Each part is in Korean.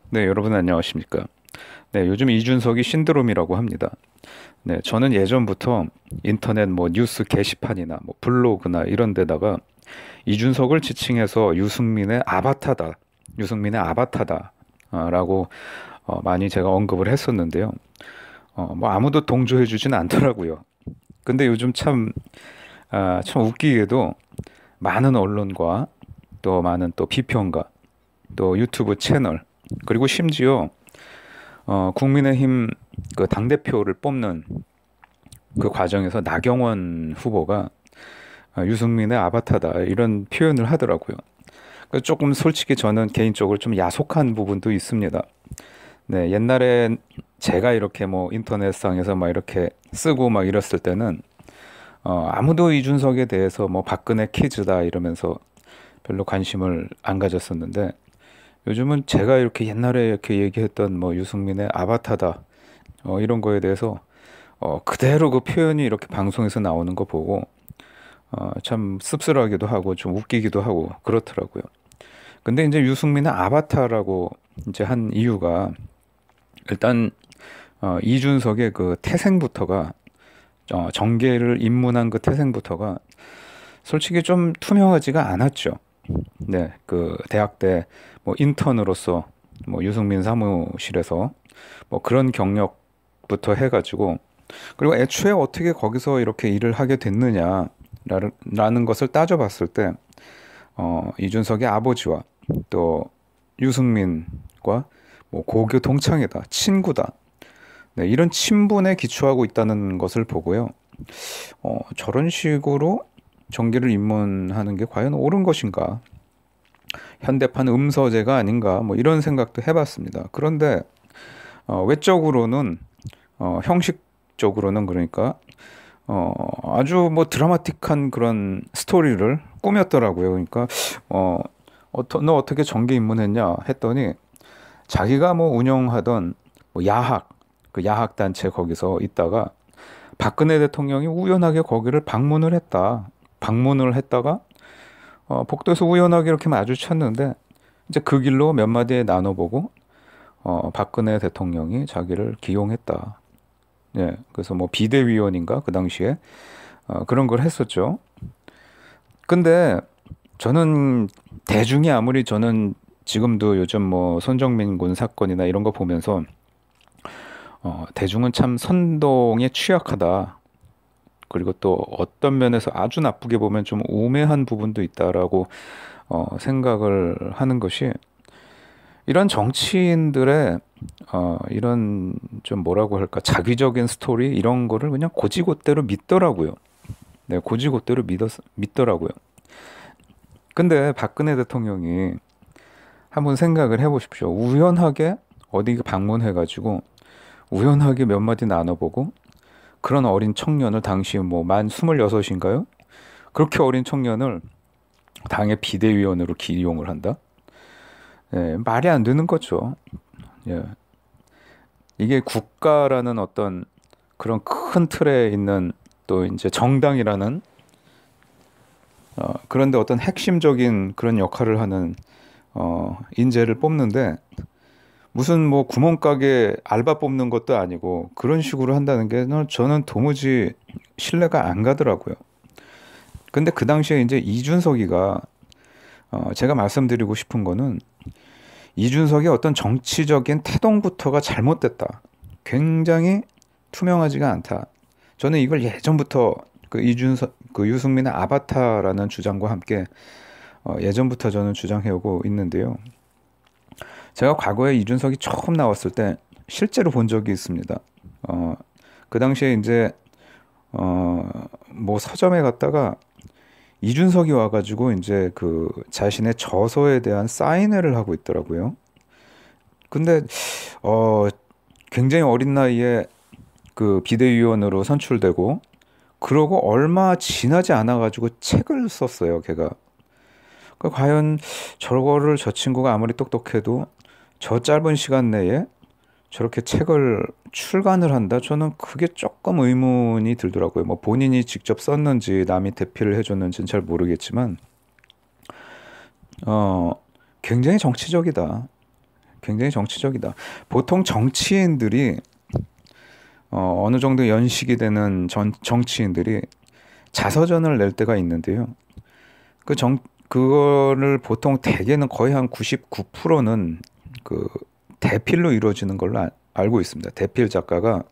네, 여러분 안녕하십니까? 네, 요즘 이준석이 신드롬이라고 합니다. 네, 저는 예전부터 인터넷 뭐 뉴스 게시판이나 뭐 블로그나 이런 데다가 이준석을 지칭해서 유승민의 아바타다, 라고 많이 제가 언급을 했었는데요. 뭐 아무도 동조해주진 않더라고요. 근데 요즘 참 웃기게도 많은 언론과 또 많은 또 비평가, 또 유튜브 채널, 그리고 심지어 국민의힘 그 당대표를 뽑는 그 과정에서 나경원 후보가 유승민의 아바타다 이런 표현을 하더라고요. 조금 솔직히 저는 개인적으로 좀 야속한 부분도 있습니다. 네, 옛날에 제가 이렇게 뭐 인터넷상에서 막 이렇게 쓰고 막 이랬을 때는 아무도 이준석에 대해서 뭐 박근혜 키즈다 이러면서 별로 관심을 안 가졌었는데 요즘은 제가 이렇게 옛날에 이렇게 얘기했던 뭐 유승민의 아바타다 이런 거에 대해서 그대로 그 표현이 이렇게 방송에서 나오는 거 보고 참 씁쓸하기도 하고 좀 웃기기도 하고 그렇더라고요. 근데 이제 유승민의 아바타라고 이제 한 이유가 일단 이준석의 그 태생부터가 정계를 입문한 그 태생부터가 솔직히 좀 투명하지가 않았죠. 네, 그 대학 때 뭐 인턴으로서 뭐 유승민 사무실에서 뭐 그런 경력부터 해가지고 그리고 애초에 어떻게 거기서 이렇게 일을 하게 됐느냐라는 것을 따져봤을 때 이준석의 아버지와 또 유승민과 뭐 고교 동창이다, 친구다, 네, 이런 친분에 기초하고 있다는 것을 보고요. 저런 식으로 정기를 입문하는 게 과연 옳은 것인가? 현대판 음서제가 아닌가? 뭐 이런 생각도 해봤습니다. 그런데 외적으로는 형식적으로는 그러니까 아주 뭐 드라마틱한 그런 스토리를 꾸몄더라고요. 그러니까 너 어떻게 정계 입문했냐 했더니 자기가 뭐 운영하던 뭐 그 야학 단체 거기서 있다가 박근혜 대통령이 우연하게 거기를 방문을 했다. 방문을 했다가 복도에서 우연하게 이렇게 마주쳤는데 이제 그 길로 몇 마디 나눠보고 박근혜 대통령이 자기를 기용했다. 예, 그래서 뭐 비대위원인가 그 당시에 그런 걸 했었죠. 근데 저는 대중이 아무리 저는 지금도 요즘 뭐 손정민 군 사건이나 이런 거 보면서 대중은 참 선동에 취약하다. 그리고 또 어떤 면에서 아주 나쁘게 보면 좀 우매한 부분도 있다라고 생각을 하는 것이 이런 정치인들의 이런 좀 뭐라고 할까 자기적인 스토리 이런 거를 그냥 고지고대로 믿더라고요. 네, 고지고대로 믿더라고요. 근데 박근혜 대통령이 한번 생각을 해보십시오. 우연하게 어디 방문해가지고 우연하게 몇 마디 나눠보고 그런 어린 청년을 당시 뭐 만 26인가요? 그렇게 어린 청년을 당의 비대위원으로 기용을 한다? 예, 말이 안 되는 거죠. 예. 이게 국가라는 어떤 그런 큰 틀에 있는 또 이제 정당이라는 그런데 어떤 핵심적인 그런 역할을 하는 인재를 뽑는데 무슨 뭐 구멍가게 알바 뽑는 것도 아니고 그런 식으로 한다는 게 저는 도무지 신뢰가 안 가더라고요. 근데 그 당시에 이제 이준석이가 제가 말씀드리고 싶은 거는 이준석의 어떤 정치적인 태동부터가 잘못됐다. 굉장히 투명하지가 않다. 저는 이걸 예전부터 그 그 유승민의 아바타라는 주장과 함께 예전부터 저는 주장해오고 있는데요. 제가 과거에 이준석이 처음 나왔을 때 실제로 본 적이 있습니다. 어, 그 당시에 이제 뭐 서점에 갔다가 이준석이 와가지고 이제 그 자신의 저서에 대한 사인회를 하고 있더라고요. 근데 어, 굉장히 어린 나이에 그 비대위원으로 선출되고 그러고 얼마 지나지 않아가지고 책을 썼어요, 걔가. 그 과연 저거를 저 친구가 아무리 똑똑해도 저 짧은 시간 내에 저렇게 책을 출간을 한다? 저는 그게 조금 의문이 들더라고요. 뭐 본인이 직접 썼는지 남이 대피를 해줬는지는 잘 모르겠지만, 어, 굉장히 정치적이다. 굉장히 정치적이다. 보통 정치인들이 어느 정도 연식이 되는 정치인들이 자서전을 낼 때가 있는데요. 그거를 보통 대개는 거의 한 99%는 그 대필로 이루어지는 걸로 알고 있습니다. 대필 작가가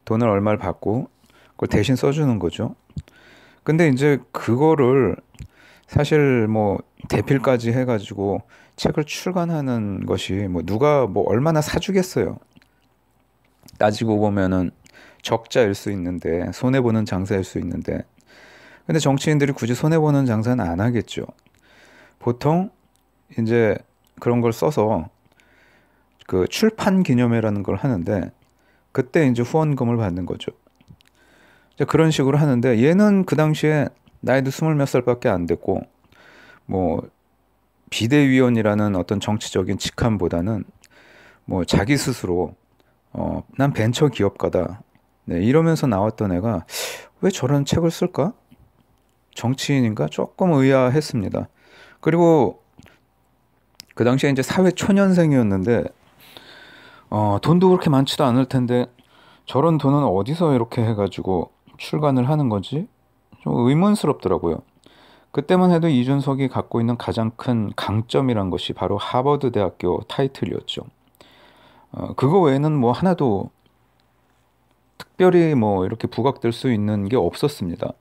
돈을 얼마를 받고 그걸 대신 써주는 거죠. 근데 이제 그거를 사실 뭐 대필까지 해가지고 책을 출간하는 것이 뭐 누가 뭐 얼마나 사주겠어요. 따지고 보면은 적자일 수 있는데 손해보는 장사일 수 있는데 근데 정치인들이 굳이 손해보는 장사는 안 하겠죠. 보통 이제 그런 걸 써서 그 출판 기념회라는 걸 하는데 그때 이제 후원금을 받는 거죠. 이제 그런 식으로 하는데 얘는 그 당시에 나이도 스물 몇 살밖에 안 됐고 뭐 비대위원이라는 어떤 정치적인 직함보다는 뭐 자기 스스로 난 벤처 기업가다. 네, 이러면서 나왔던 애가 왜 저런 책을 쓸까? 정치인인가? 조금 의아했습니다. 그리고 그 당시에 이제 사회 초년생이었는데 돈도 그렇게 많지도 않을 텐데 저런 돈은 어디서 이렇게 해가지고 출간을 하는 건지 좀 의문스럽더라고요. 그때만 해도 이준석이 갖고 있는 가장 큰 강점이란 것이 바로 하버드 대학교 타이틀이었죠. 그거 외에는 뭐 하나도 특별히 뭐 이렇게 부각될 수 있는 게 없었습니다.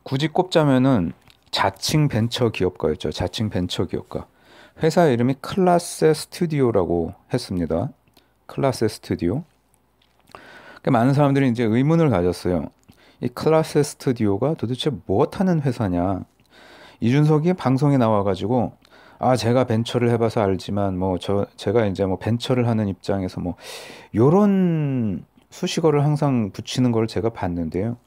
굳이 꼽자면은 자칭 벤처 기업가였죠. 자칭 벤처 기업가. 회사 이름이 클라세 스튜디오라고 했습니다. 클라세 스튜디오. 많은 사람들이 이제 의문을 가졌어요. 이 클라세 스튜디오가 도대체 무엇하는 회사냐? 이준석이 방송에 나와가지고 제가 벤처를 해봐서 알지만 뭐 제가 이제 뭐 벤처를 하는 입장에서 뭐 요런 수식어를 항상 붙이는 걸 제가 봤는데요.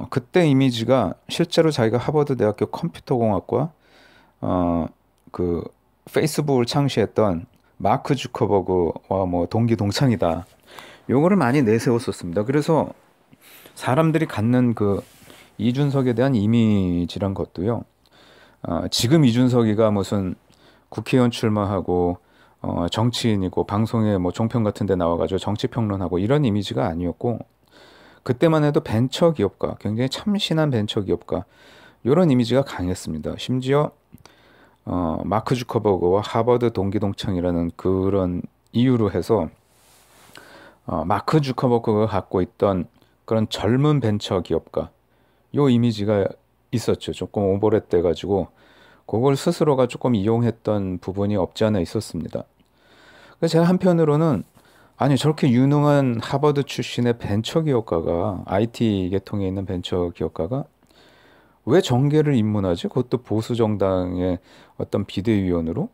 그때 이미지가 실제로 자기가 하버드 대학교 컴퓨터공학과 그 페이스북을 창시했던 마크 주커버그와 뭐 동기 동창이다. 요거를 많이 내세웠었습니다. 그래서 사람들이 갖는 그 이준석에 대한 이미지란 것도요. 지금 이준석이가 무슨 국회의원 출마하고 정치인이고 방송에 뭐 종편 같은 데 나와가지고 정치평론하고 이런 이미지가 아니었고 그때만 해도 벤처 기업가, 굉장히 참신한 벤처 기업가 이런 이미지가 강했습니다. 심지어 마크 주커버그와 하버드 동기 동창이라는 그런 이유로 해서 마크 주커버그가 갖고 있던 그런 젊은 벤처 기업가 요 이미지가 있었죠. 조금 오버랩 돼가지고 그걸 스스로가 조금 이용했던 부분이 없지 않아 있었습니다. 그래서 제가 한편으로는 아니 저렇게 유능한 하버드 출신의 벤처 기업가가 IT 계통에 있는 벤처 기업가가 왜 정계를 입문하지? 그것도 보수 정당의 어떤 비대위원으로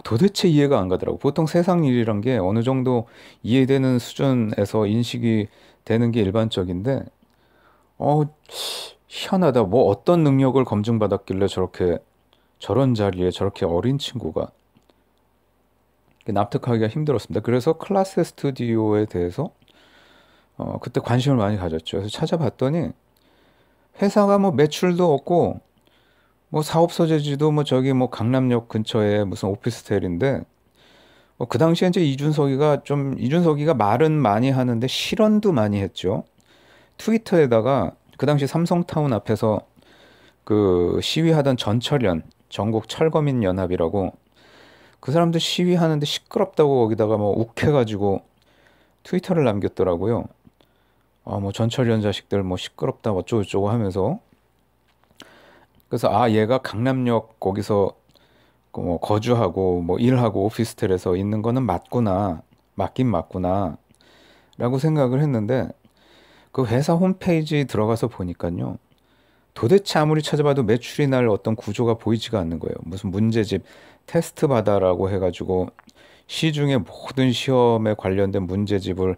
도대체 이해가 안 가더라고. 보통 세상 일이란 게 어느 정도 이해되는 수준에서 인식이 되는 게 일반적인데 희한하다. 뭐 어떤 능력을 검증받았길래 저런 자리에 저렇게 어린 친구가 납득하기가 힘들었습니다. 그래서 클라스 스튜디오에 대해서 그때 관심을 많이 가졌죠. 그래서 찾아봤더니 회사가 뭐 매출도 없고 뭐 사업 소재지도 뭐 저기 뭐 강남역 근처에 무슨 오피스텔인데 그 당시에 이제 이준석이가 말은 많이 하는데 실언도 많이 했죠. 트위터에다가 그 당시 삼성타운 앞에서 그 시위하던 전철연 전국 철거민 연합이라고 그 사람들 시위하는데 시끄럽다고 거기다가 뭐 욱해가지고 트위터를 남겼더라고요. 뭐 전철연 자식들 뭐 시끄럽다 어쩌고저쩌고 하면서 그래서 얘가 강남역 거기서 뭐 거주하고 뭐 일하고 오피스텔에서 있는 거는 맞긴 맞구나 라고 생각을 했는데 그 회사 홈페이지 들어가서 보니까요. 도대체 아무리 찾아봐도 매출이 날 어떤 구조가 보이지가 않는 거예요. 무슨 문제집 테스트 받아라고 해가지고 시중에 모든 시험에 관련된 문제집을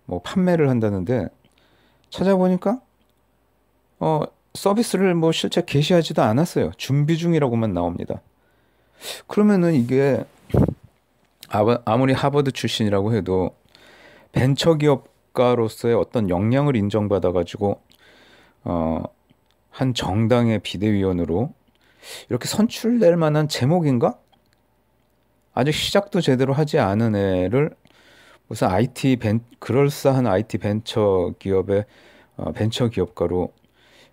뭐 판매를 한다는데 찾아보니까 서비스를 뭐 실제 개시하지도 않았어요. 준비 중이라고만 나옵니다. 그러면은 이게 아무리 하버드 출신이라고 해도 벤처기업가로서의 어떤 역량을 인정받아가지고 한 정당의 비대위원으로 이렇게 선출될 만한 제목인가? 아직 시작도 제대로 하지 않은 애를 무슨 그럴싸한 IT 벤처 기업의 벤처 기업가로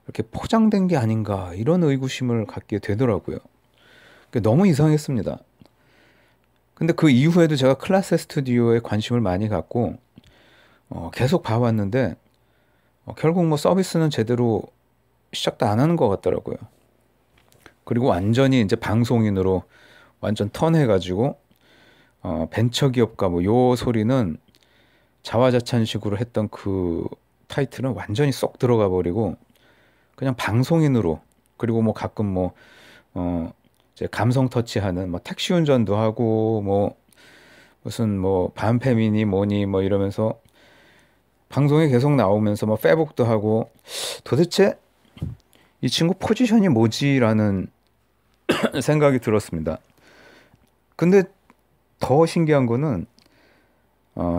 이렇게 포장된 게 아닌가 이런 의구심을 갖게 되더라고요. 너무 이상했습니다. 근데 그 이후에도 제가 클라스 스튜디오에 관심을 많이 갖고 계속 봐왔는데 결국 뭐 서비스는 제대로 시작도 안 하는 것 같더라고요. 그리고 완전히 이제 방송인으로 완전 턴해가지고 벤처 기업가 뭐 요 소리는 자화자찬식으로 했던 그 타이틀은 완전히 쏙 들어가 버리고 그냥 방송인으로 그리고 뭐 가끔 뭐 이제 감성 터치하는 뭐 택시 운전도 하고 뭐 무슨 뭐 반페미니 뭐니 뭐 이러면서 방송에 계속 나오면서 뭐 페북도 하고 도대체 이 친구 포지션이 뭐지라는 생각이 들었습니다. 근데 더 신기한 거는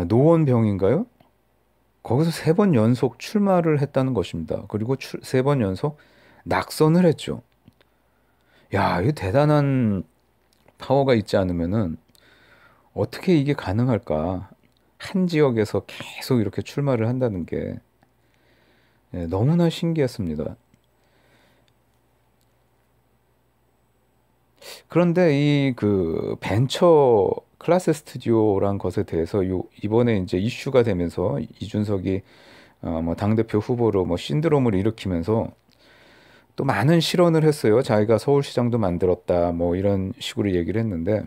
노원병인가요? 거기서 3번 연속 출마를 했다는 것입니다. 그리고 3번 연속 낙선을 했죠. 야, 이거 대단한 파워가 있지 않으면은 어떻게 이게 가능할까? 한 지역에서 계속 이렇게 출마를 한다는 게 너무나 신기했습니다. 그런데 이 그 벤처 클래스 스튜디오란 것에 대해서 이번에 이제 이슈가 되면서 이준석이 뭐 당대표 후보로 뭐 신드롬을 일으키면서 또 많은 실언을 했어요. 자기가 서울시장도 만들었다 뭐 이런 식으로 얘기를 했는데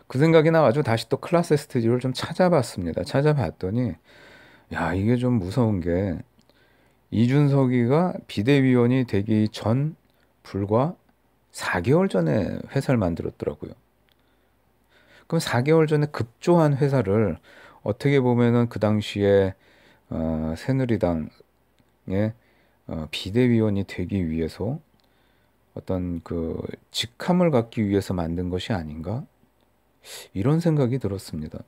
그 생각이 나가지고 다시 또 클래스 스튜디오를 좀 찾아봤습니다. 찾아봤더니 야, 이게 좀 무서운 게 이준석이가 비대위원이 되기 전 불과 4개월 전에 회사를 만들었더라고요. 그럼 4개월 전에 급조한 회사를 어떻게 보면은 그 당시에 새누리당의 비대위원이 되기 위해서 어떤 그 직함을 갖기 위해서 만든 것이 아닌가? 이런 생각이 들었습니다.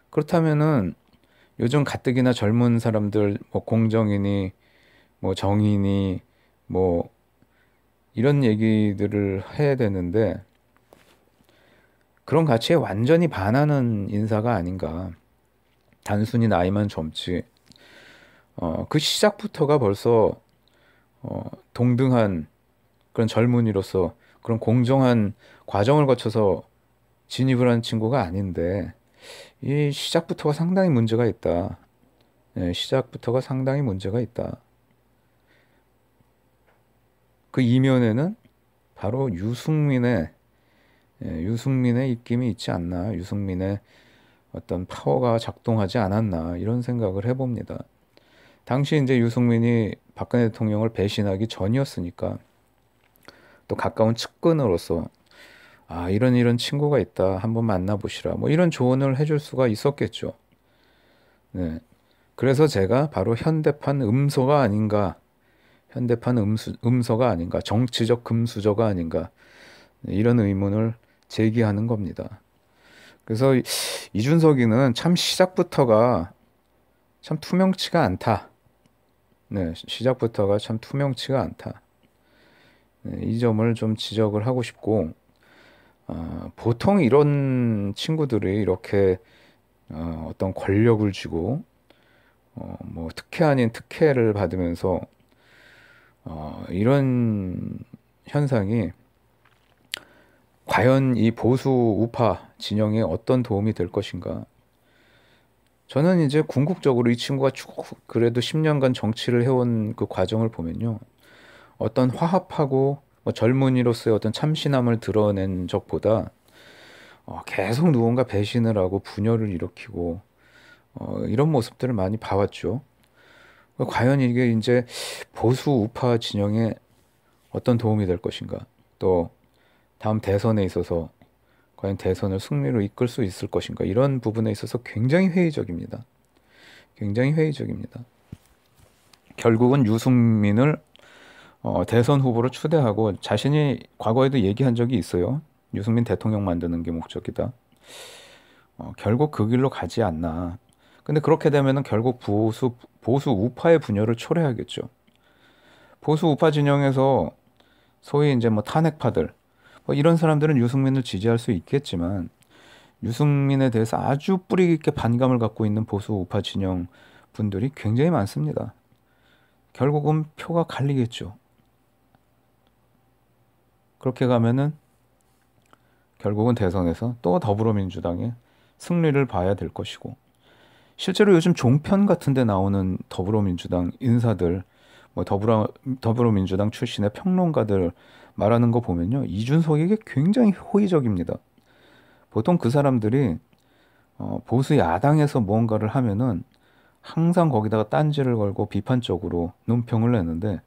그렇다면은 요즘 가뜩이나 젊은 사람들 뭐 공정이니 뭐 정의니 뭐 이런 얘기들을 해야 되는데 그런 가치에 완전히 반하는 인사가 아닌가. 단순히 나이만 젊지. 그 시작부터가 벌써 동등한 그런 젊은이로서 그런 공정한 과정을 거쳐서 진입을 한 친구가 아닌데 이 시작부터가 상당히 문제가 있다. 시작부터가 상당히 문제가 있다. 그 이면에는 바로 유승민의 입김이 있지 않나, 유승민의 어떤 파워가 작동하지 않았나 이런 생각을 해봅니다. 당시 이제 유승민이 박근혜 대통령을 배신하기 전이었으니까 또 가까운 측근으로서 이런 친구가 있다 한번 만나보시라 뭐 이런 조언을 해줄 수가 있었겠죠. 네. 그래서 제가 바로 현대판 음서가 아닌가, 정치적 금수저가 아닌가 이런 의문을 제기하는 겁니다. 그래서 이준석이는 참 시작부터가 참 투명치가 않다. 네, 시작부터가 참 투명치가 않다. 네, 이 점을 좀 지적을 하고 싶고, 보통 이런 친구들이 이렇게 어떤 권력을 쥐고 뭐 특혜 아닌 특혜를 받으면서 이런 현상이 과연 이 보수 우파 진영에 어떤 도움이 될 것인가? 저는 이제 궁극적으로 이 친구가 쭉 그래도 10년간 정치를 해온 그 과정을 보면요. 어떤 화합하고 뭐 젊은이로서의 어떤 참신함을 드러낸 적보다 계속 누군가 배신을 하고 분열을 일으키고 이런 모습들을 많이 봐왔죠. 과연 이게 이제 보수 우파 진영에 어떤 도움이 될 것인가? 또 다음 대선에 있어서 과연 대선을 승리로 이끌 수 있을 것인가? 이런 부분에 있어서 굉장히 회의적입니다. 굉장히 회의적입니다. 결국은 유승민을 대선 후보로 추대하고 자신이 과거에도 얘기한 적이 있어요. 유승민 대통령 만드는 게 목적이다. 결국 그 길로 가지 않나. 근데 그렇게 되면은 결국 보수 우파의 분열을 초래하겠죠. 보수 우파 진영에서 소위 이제 뭐 탄핵파들, 이런 사람들은 유승민을 지지할 수 있겠지만 유승민에 대해서 아주 뿌리 깊게 반감을 갖고 있는 보수 우파 진영 분들이 굉장히 많습니다. 결국은 표가 갈리겠죠. 그렇게 가면은 결국은 대선에서 또 더불어민주당의 승리를 봐야 될 것이고, 실제로 요즘 종편 같은 데 나오는 더불어민주당 인사들, 뭐 더불어민주당 출신의 평론가들 말하는 거 보면요, 이준석에게 굉장히 호의적입니다. 보통 그 사람들이 보수 야당에서 무언가를 하면은 항상 거기다가 딴지를 걸고 비판적으로 논평을 내는데,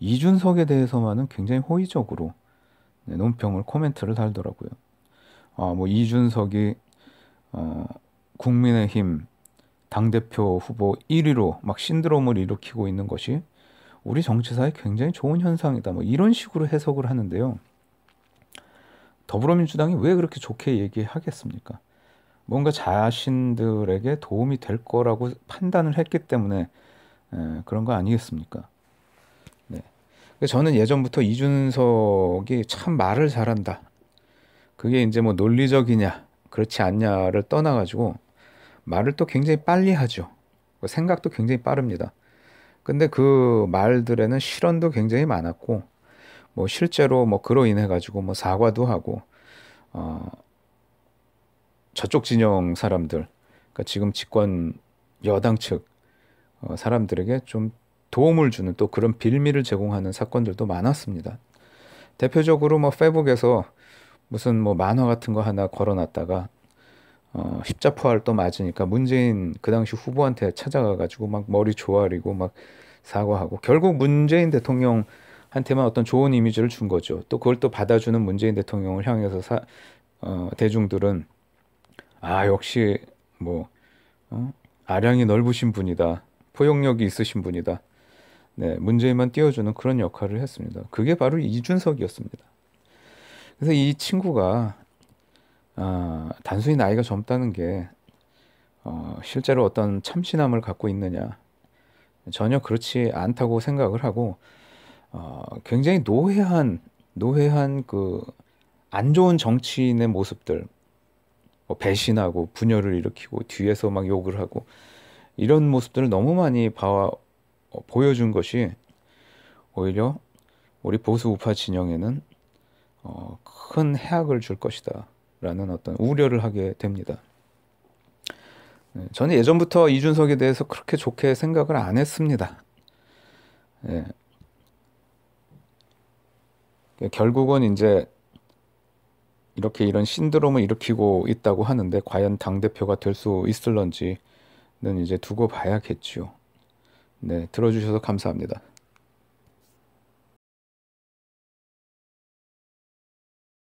이준석에 대해서만은 굉장히 호의적으로 논평을 코멘트를 달더라고요. 뭐 이준석이 국민의힘 당대표 후보 1위로 막 신드롬을 일으키고 있는 것이 우리 정치사에 굉장히 좋은 현상이다, 뭐 이런 식으로 해석을 하는데요. 더불어민주당이 왜 그렇게 좋게 얘기하겠습니까? 뭔가 자신들에게 도움이 될 거라고 판단을 했기 때문에 그런 거 아니겠습니까? 네. 저는 예전부터 이준석이 참 말을 잘한다. 그게 이제 뭐 논리적이냐, 그렇지 않냐를 떠나가지고 말을 또 굉장히 빨리 하죠. 생각도 굉장히 빠릅니다. 근데 그 말들에는 실언도 굉장히 많았고, 뭐 실제로 뭐 그로 인해 가지고 뭐 사과도 하고, 어, 저쪽 진영 사람들, 그러니까 지금 집권 여당 측 사람들에게 좀 도움을 주는, 또 그런 빌미를 제공하는 사건들도 많았습니다. 대표적으로 뭐 페북에서 무슨 뭐 만화 같은 거 하나 걸어놨다가 십자포알 또 맞으니까 문재인 그 당시 후보한테 찾아가가지고 막 머리 조아리고 막 사과하고, 결국 문재인 대통령한테만 어떤 좋은 이미지를 준 거죠. 또 그걸 또 받아주는 문재인 대통령을 향해서 대중들은 역시 뭐 아량이 넓으신 분이다, 포용력이 있으신 분이다, 네, 문재인만 띄워주는 그런 역할을 했습니다. 그게 바로 이준석이었습니다. 그래서 이 친구가 단순히 나이가 젊다는 게 실제로 어떤 참신함을 갖고 있느냐, 전혀 그렇지 않다고 생각을 하고, 굉장히 노회한 그 안 좋은 정치인의 모습들, 뭐 배신하고 분열을 일으키고 뒤에서 막 욕을 하고, 이런 모습들을 너무 많이 보여준 것이 오히려 우리 보수 우파 진영에는 큰 해악을 줄 것이다 라는 어떤 우려를 하게 됩니다. 저는 예전부터 이준석에 대해서 그렇게 좋게 생각을 안 했습니다. 예. 결국은 이제 이렇게 이런 신드롬을 일으키고 있다고 하는데, 과연 당대표가 될 수 있을런지는 이제 두고 봐야겠죠. 네, 들어주셔서 감사합니다.